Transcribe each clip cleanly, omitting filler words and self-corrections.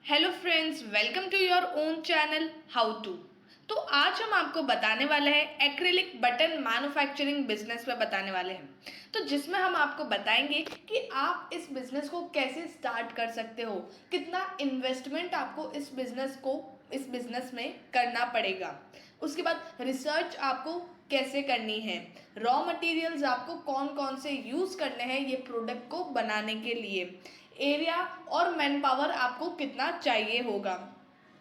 Hello friends, welcome to your own channel how to. तो आज हम आपको बताने वाले हैं एक्रिलिक बटन मैन्युफैक्चरिंग बिजनेस पे बताने वाले हैं। तो जिसमें हम आपको बताएंगे कि आप इस बिजनेस को कैसे स्टार्ट कर सकते हो, कितना इन्वेस्टमेंट आपको इस बिजनेस में करना पड़ेगा। उसके बाद रिसर्च आपको कैसे करनी है, रॉ मटेरियल्स आपको कौन कौन से यूज़ करने हैं ये प्रोडक्ट को बनाने के लिए, एरिया और मैन पावर आपको कितना चाहिए होगा,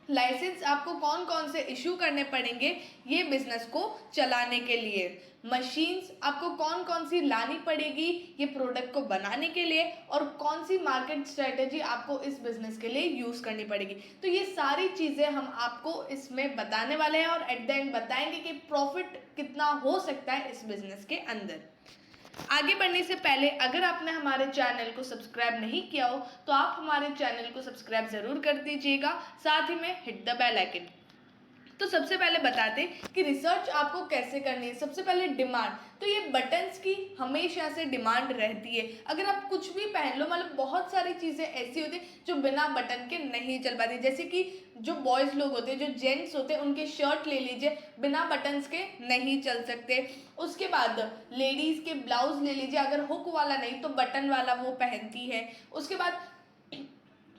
लाइसेंस आपको कौन कौन से इशू करने पड़ेंगे ये बिजनेस को चलाने के लिए, मशीन्स आपको कौन कौन सी लानी पड़ेगी ये प्रोडक्ट को बनाने के लिए, और कौन सी मार्केट स्ट्रेटेजी आपको इस बिजनेस के लिए यूज़ करनी पड़ेगी। तो ये सारी चीज़ें हम आपको इसमें बताने वाले हैं और एट द एंड बताएंगे कि प्रॉफिट कितना हो सकता है इस बिजनेस के अंदर। आगे बढ़ने से पहले अगर आपने हमारे चैनल को सब्सक्राइब नहीं किया हो तो आप हमारे चैनल को सब्सक्राइब ज़रूर कर दीजिएगा, साथ ही में हिट द बेल आइकन। तो सबसे पहले बताते हैं कि रिसर्च आपको कैसे करनी है। सबसे पहले डिमांड, तो ये बटन्स की हमेशा से डिमांड रहती है। अगर आप कुछ भी पहन लो, मतलब बहुत सारी चीज़ें ऐसी होती हैं जो बिना बटन के नहीं चल पाती। जैसे कि जो बॉयज़ लोग होते हैं, जो जेंट्स होते हैं, उनके शर्ट ले लीजिए, बिना बटन्स के नहीं चल सकते। उसके बाद लेडीज़ के ब्लाउज ले लीजिए, अगर हुक वाला नहीं तो बटन वाला वो पहनती है। उसके बाद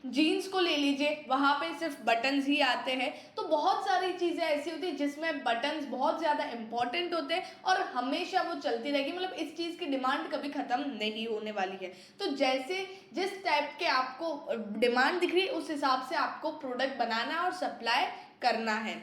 जीन्स को ले लीजिए, वहाँ पे सिर्फ बटन्स ही आते हैं। तो बहुत सारी चीज़ें ऐसी होती हैं जिसमें बटन्स बहुत ज़्यादा इंपॉर्टेंट होते हैं और हमेशा वो चलती रहेगी, मतलब इस चीज़ की डिमांड कभी ख़त्म नहीं होने वाली है। तो जैसे जिस टाइप के आपको डिमांड दिख रही है उस हिसाब से आपको प्रोडक्ट बनाना और सप्लाई करना है।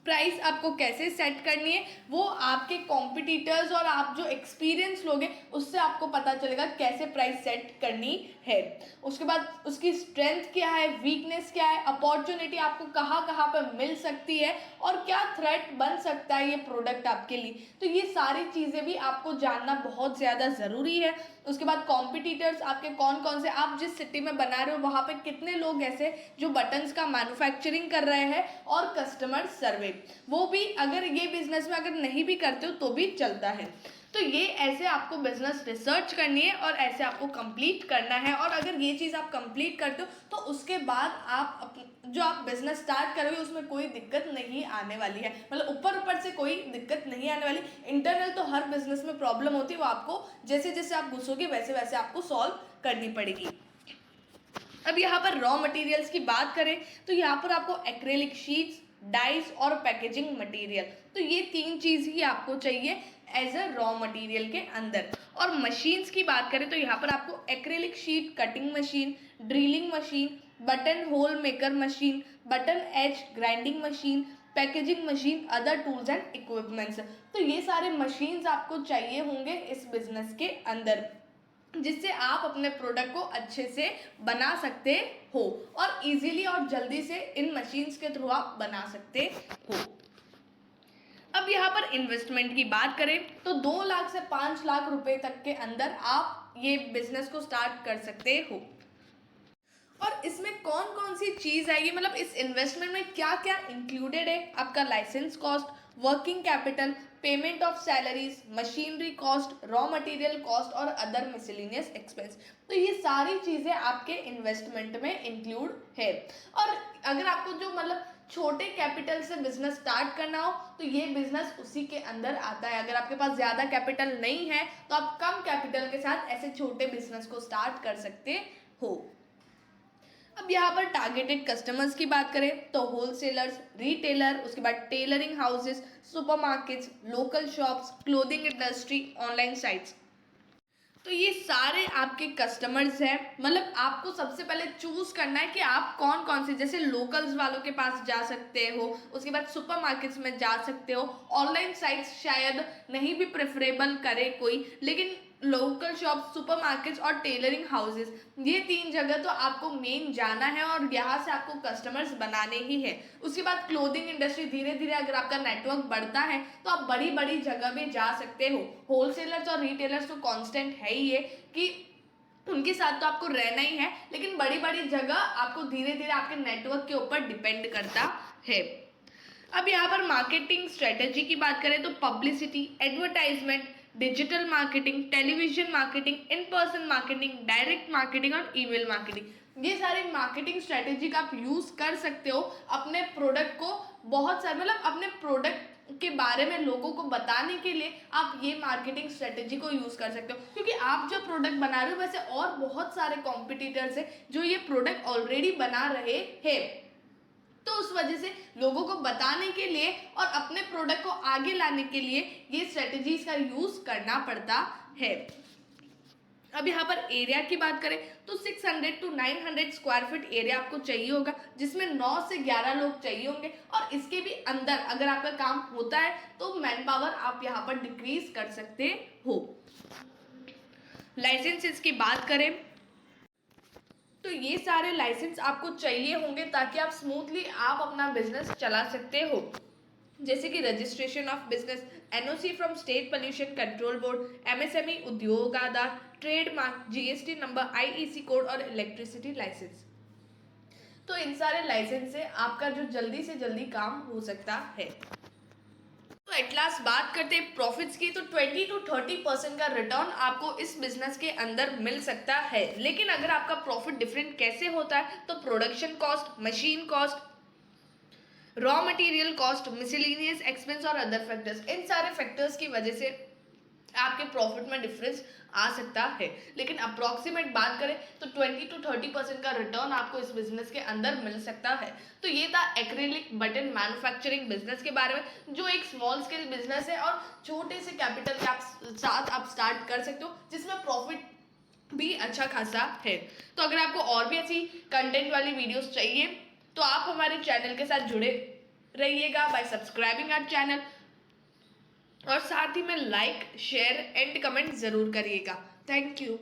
प्राइस आपको कैसे सेट करनी है वो आपके कॉम्पिटिटर्स और आप जो एक्सपीरियंस लोगे उससे आपको पता चलेगा कैसे प्राइस सेट करनी है। उसके बाद उसकी स्ट्रेंथ क्या है, वीकनेस क्या है, अपॉर्चुनिटी आपको कहाँ कहाँ पर मिल सकती है और क्या थ्रेट बन सकता है ये प्रोडक्ट आपके लिए। तो ये सारी चीज़ें भी आपको जानना बहुत ज़्यादा ज़रूरी है। उसके बाद कॉम्पिटिटर्स आपके कौन कौन से, आप जिस सिटी में बना रहे हो वहाँ पे कितने लोग ऐसे जो बटन्स का मैन्युफैक्चरिंग कर रहे हैं, और कस्टमर सर्वे वो भी अगर ये बिजनेस में अगर नहीं भी करते हो तो भी चलता है। तो ये ऐसे आपको बिजनेस रिसर्च करनी है और ऐसे आपको कंप्लीट करना है। और अगर ये चीज़ आप कंप्लीट करते हो तो उसके बाद आप जो आप बिजनेस स्टार्ट करोगे उसमें कोई दिक्कत नहीं आने वाली है, मतलब ऊपर ऊपर से कोई दिक्कत नहीं आने वाली। इंटरनल तो हर बिजनेस में प्रॉब्लम होती है, वो आपको जैसे जैसे आप घुसोगे वैसे वैसे आपको सॉल्व करनी पड़ेगी। अब यहाँ पर रॉ मटेरियल्स की बात करें तो यहाँ पर आपको एक्रेलिक शीट्स, डाइस और पैकेजिंग मटेरियल, तो ये तीन चीज़ ही आपको चाहिए एज अ रॉ मटेरियल के अंदर। और मशीन्स की बात करें तो यहाँ पर आपको acrylic sheet cutting machine, drilling machine, button hole maker machine, button edge grinding machine, packaging machine, other tools and equipments, तो ये सारे मशीन्स आपको चाहिए होंगे इस बिजनेस के अंदर, जिससे आप अपने प्रोडक्ट को अच्छे से बना सकते हो और इजीली और जल्दी से इन मशीन्स के थ्रू आप बना सकते हो। अब यहाँ पर इन्वेस्टमेंट की बात करें तो 2 लाख से 5 लाख रुपए तक के अंदर आप ये बिजनेस को स्टार्ट कर सकते हो। और इसमें कौन कौन सी चीज़ आएगी, मतलब इस इन्वेस्टमेंट में क्या क्या इंक्लूडेड है, आपका license cost, working capital, payment of salaries, machinery cost, raw material cost और अदर मिसलेनियस एक्सपेंस। तो ये सारी चीज़ें आपके इन्वेस्टमेंट में इंक्लूड है। और अगर आपको जो मतलब छोटे कैपिटल से बिजनेस स्टार्ट करना हो तो ये बिजनेस उसी के अंदर आता है। अगर आपके पास ज़्यादा कैपिटल नहीं है तो आप कम कैपिटल के साथ ऐसे छोटे बिजनेस को स्टार्ट कर सकते हो। अब यहाँ पर टारगेटेड कस्टमर्स की बात करें तो होलसेलर्स, रिटेलर, उसके बाद tailoring houses, supermarkets, local shops, clothing industry, online sites, तो ये सारे आपके कस्टमर्स हैं। मतलब आपको सबसे पहले चूज करना है कि आप कौन कौन से, जैसे लोकल्स वालों के पास जा सकते हो, उसके बाद सुपरमार्केट्स में जा सकते हो, ऑनलाइन साइट्स शायद नहीं भी प्रेफरेबल करे कोई, लेकिन लोकल शॉप, सुपरमार्केट्स और टेलरिंग हाउसेस, ये 3 जगह तो आपको मेन जाना है और यहाँ से आपको कस्टमर्स बनाने ही है। उसके बाद क्लोथिंग इंडस्ट्री, धीरे धीरे अगर आपका नेटवर्क बढ़ता है तो आप बड़ी बड़ी जगह भी जा सकते हो। होलसेलर्स और रिटेलर्स तो कांस्टेंट है ही है कि उनके साथ तो आपको रहना ही है, लेकिन बड़ी बड़ी जगह आपको धीरे धीरे आपके नेटवर्क के ऊपर डिपेंड करता है। अब यहाँ पर मार्केटिंग स्ट्रेटेजी की बात करें तो publicity, advertisement, digital marketing, television marketing, in person marketing, direct marketing और ईमेल मार्केटिंग, ये सारे मार्केटिंग स्ट्रेटेजी का आप यूज़ कर सकते हो अपने प्रोडक्ट को बहुत सारे मतलब अपने प्रोडक्ट के बारे में लोगों को बताने के लिए आप ये मार्केटिंग स्ट्रेटेजी को यूज़ कर सकते हो, क्योंकि आप जो प्रोडक्ट बना रहे हो वैसे और बहुत सारे कॉम्पिटिटर्स हैं जो ये प्रोडक्ट ऑलरेडी बना रहे हैं। तो उस वजह से लोगों को बताने के लिए और अपने प्रोडक्ट को आगे लाने के लिए ये स्ट्रेटेजीज का यूज़ करना पड़ता है। अब यहाँ पर एरिया की बात करें तो 600 to 900 स्क्वायर फीट एरिया आपको चाहिए होगा, जिसमें 9 से 11 लोग चाहिए होंगे। और इसके भी अंदर अगर आपका काम होता है तो मैन पावर आप यहाँ पर डिक्रीज कर सकते हो। लाइसेंसेस की बात करें तो ये सारे लाइसेंस आपको चाहिए होंगे ताकि आप स्मूथली आप अपना बिजनेस चला सकते हो, जैसे कि registration of business, NOC from state pollution control board, MSME Udyog Aadhaar, trademark, GST number, IEC code और इलेक्ट्रिसिटी लाइसेंस। तो इन सारे लाइसेंस से आपका जो जल्दी से जल्दी काम हो सकता है। तो एट लास्ट बात करते हैं प्रॉफिट्स की, तो 20 to 30% का रिटर्न आपको इस बिजनेस के अंदर मिल सकता है। लेकिन अगर आपका प्रॉफिट डिफरेंट कैसे होता है तो production cost, machine cost, raw material cost, miscellaneous expense और अदर फैक्टर्स, इन सारे फैक्टर्स की वजह से आपके प्रॉफिट में डिफरेंस आ सकता है। लेकिन अप्रॉक्सीमेट बात करें तो 20 to 30% का रिटर्न आपको इस बिजनेस के अंदर मिल सकता है। तो ये था एक्रिलिक बटन मैन्युफैक्चरिंग बिजनेस के बारे में, जो एक स्मॉल स्केल बिजनेस है और छोटे से कैपिटल के साथ आप स्टार्ट कर सकते हो, जिसमें प्रॉफिट भी अच्छा खासा है। तो अगर आपको और भी अच्छी कंटेंट वाली वीडियोस चाहिए तो आप हमारे चैनल के साथ जुड़े रहिएगा बाय सब्सक्राइबिंग आवर चैनल, और साथ ही में लाइक, शेयर एंड कमेंट ज़रूर करिएगा। Thank you.